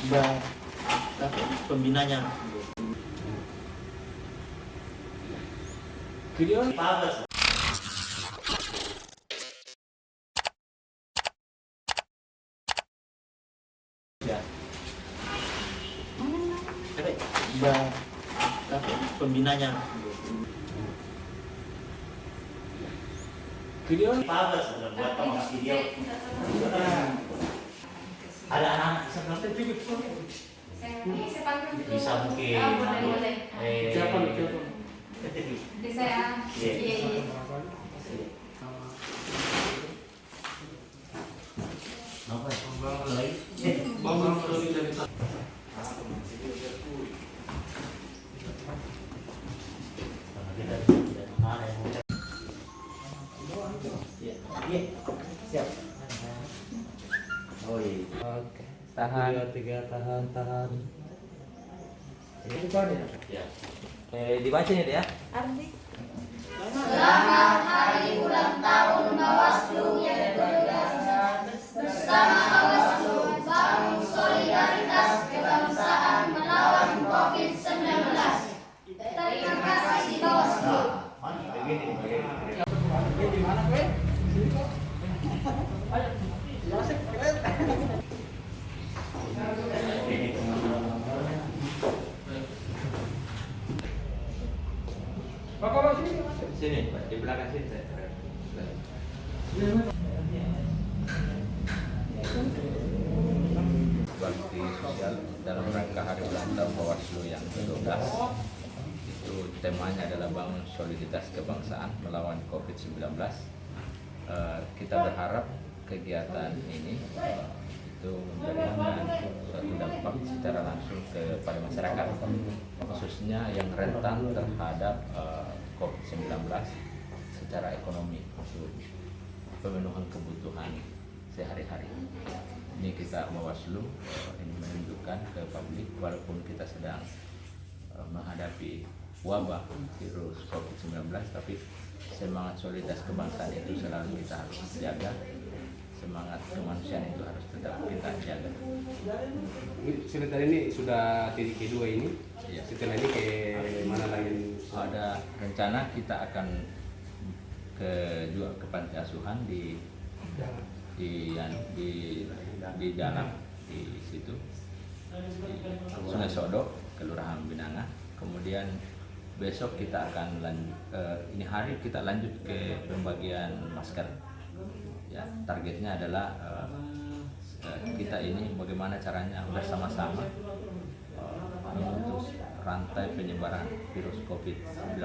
Mbak pembinanya. Video Panas. Ya. Mbak pembinanya. video Panas buat kamu video. Ada anak sebelah itu bisa mungkin. siapa nih siapa? Bisa ya? Iya. Iya, iya. Apa? Lagi? Bang Roni dari Iya, siap. Oh iya. Oke, tahan. tiga tahan. Ini bukan ya? Ya. Dibaca ya dia. Ardi. Selamat hari ulang tahun Bawaslu yang ke-12 bersama Bawaslu bangun solidaritas kebangsaan melawan COVID-19. Terima kasih Bawaslu. Sini, Pak, di belakang sini saya. Bakti sosial dalam rangka hari ulang tahun Bawaslu yang ke-12 itu temanya adalah bangun soliditas kebangsaan melawan COVID-19. Kita berharap kegiatan ini itu memberikan suatu dampak secara langsung kepada masyarakat, khususnya yang rentan terhadap COVID-19 secara ekonomi untuk pemenuhan kebutuhan sehari-hari. Ini kita Bawaslu ini menunjukkan ke publik walaupun kita sedang menghadapi wabah virus COVID-19, tapi semangat soliditas kebangsaan itu selalu kita harus jaga. Semangat kemanusiaan itu harus tetap kita jaga. Sebentar ini sudah titik kedua ini. Ya. Setelah ini ke mana lagi? Ada rencana kita akan ke panti asuhan di dalam di situ di Sungai Sodok, Kelurahan Binanga. Kemudian besok kita akan ini hari kita lanjut ke pembagian masker. Ya, targetnya adalah kita ini bagaimana caranya bersama-sama memutus rantai penyebaran virus COVID-19.